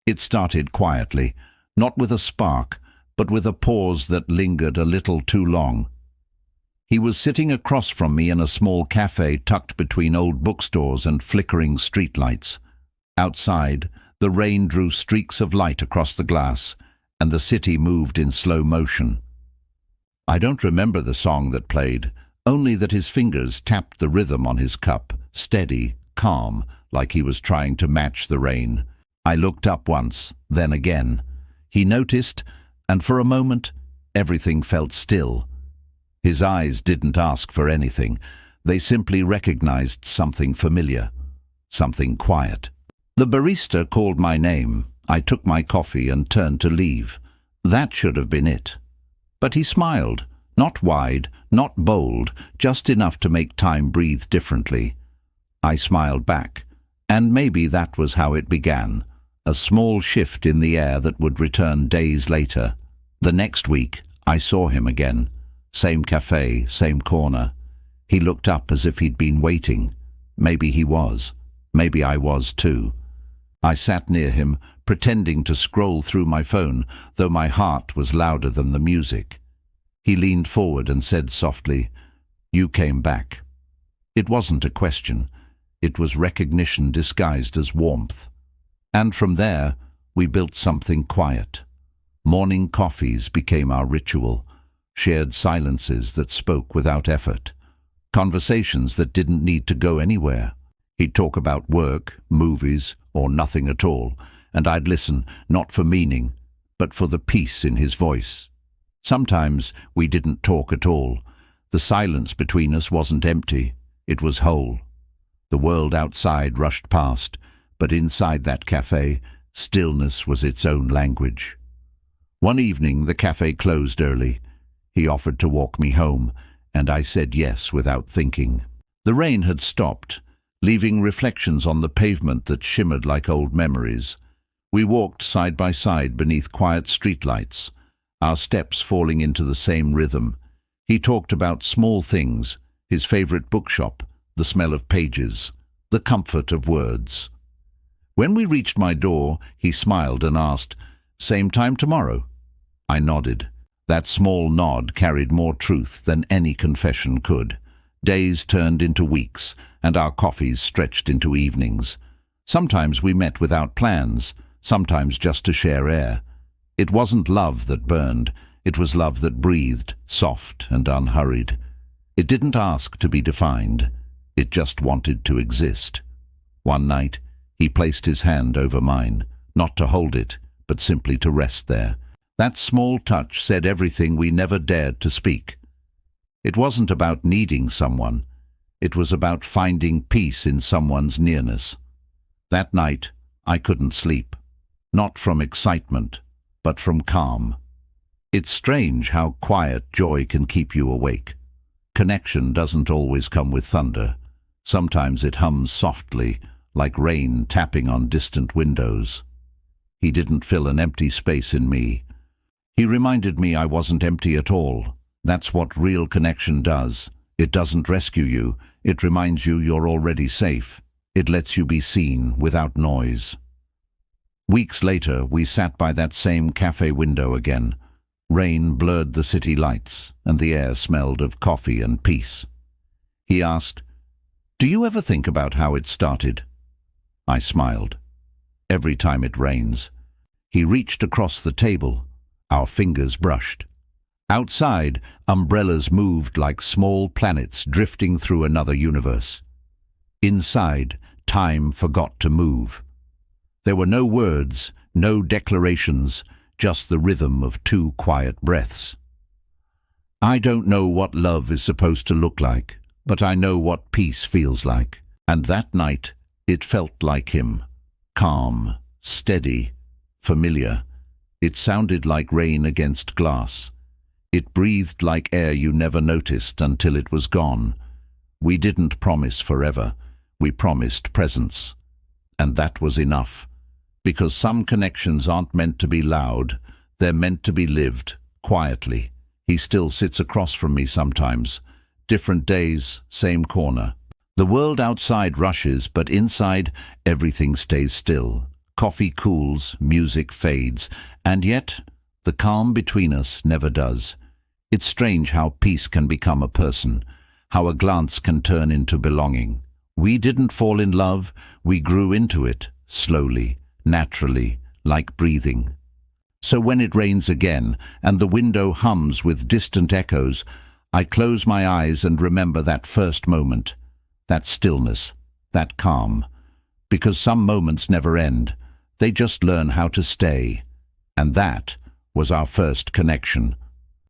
It started quietly, not with a spark, but with a pause that lingered a little too long. He was sitting across from me in a small café tucked between old bookstores and flickering streetlights. Outside, the rain drew streaks of light across the glass, and the city moved in slow motion. I don't remember the song that played, only that his fingers tapped the rhythm on his cup, steady, calm, like he was trying to match the rain. I looked up once, then again. He noticed, and for a moment, everything felt still. His eyes didn't ask for anything. They simply recognized something familiar, something quiet. The barista called my name. I took my coffee and turned to leave. That should have been it. But he smiled, not wide, not bold, just enough to make time breathe differently. I smiled back, and maybe that was how it began. A small shift in the air that would return days later. The next week, I saw him again. Same café, same corner. He looked up as if he'd been waiting. Maybe he was. Maybe I was too. I sat near him, pretending to scroll through my phone, though my heart was louder than the music. He leaned forward and said softly, "You came back." It wasn't a question. It was recognition disguised as warmth. And from there, we built something quiet. Morning coffees became our ritual, shared silences that spoke without effort, conversations that didn't need to go anywhere. He'd talk about work, movies, or nothing at all, and I'd listen, not for meaning, but for the peace in his voice. Sometimes we didn't talk at all. The silence between us wasn't empty, it was whole. The world outside rushed past, but inside that café, stillness was its own language. One evening, the café closed early. He offered to walk me home, and I said yes without thinking. The rain had stopped, leaving reflections on the pavement that shimmered like old memories. We walked side by side beneath quiet streetlights, our steps falling into the same rhythm. He talked about small things, his favorite bookshop, the smell of pages, the comfort of words. When we reached my door, he smiled and asked, "Same time tomorrow?" I nodded. That small nod carried more truth than any confession could. Days turned into weeks, and our coffees stretched into evenings. Sometimes we met without plans, sometimes just to share air. It wasn't love that burned, it was love that breathed, soft and unhurried. It didn't ask to be defined, it just wanted to exist. One night, he placed his hand over mine, not to hold it, but simply to rest there. That small touch said everything we never dared to speak. It wasn't about needing someone. It was about finding peace in someone's nearness. That night, I couldn't sleep. Not from excitement, but from calm. It's strange how quiet joy can keep you awake. Connection doesn't always come with thunder. Sometimes it hums softly, like rain tapping on distant windows. He didn't fill an empty space in me. He reminded me I wasn't empty at all. That's what real connection does. It doesn't rescue you. It reminds you you're already safe. It lets you be seen without noise. Weeks later, we sat by that same cafe window again. Rain blurred the city lights, and the air smelled of coffee and peace. He asked, "Do you ever think about how it started?" I smiled. Every time it rains. He reached across the table. Our fingers brushed. Outside, umbrellas moved like small planets drifting through another universe. Inside, time forgot to move. There were no words, no declarations, just the rhythm of two quiet breaths. I don't know what love is supposed to look like, but I know what peace feels like. And that night, it felt like him. Calm, steady, familiar. It sounded like rain against glass. It breathed like air you never noticed until it was gone. We didn't promise forever. We promised presence. And that was enough. Because some connections aren't meant to be loud. They're meant to be lived, quietly. He still sits across from me sometimes. Different days, same corner. The world outside rushes, but inside, everything stays still. Coffee cools, music fades, and yet the calm between us never does. It's strange how peace can become a person, how a glance can turn into belonging. We didn't fall in love, we grew into it, slowly, naturally, like breathing. So when it rains again, and the window hums with distant echoes, I close my eyes and remember that first moment, that stillness, that calm. Because some moments never end, they just learn how to stay. And that was our first connection.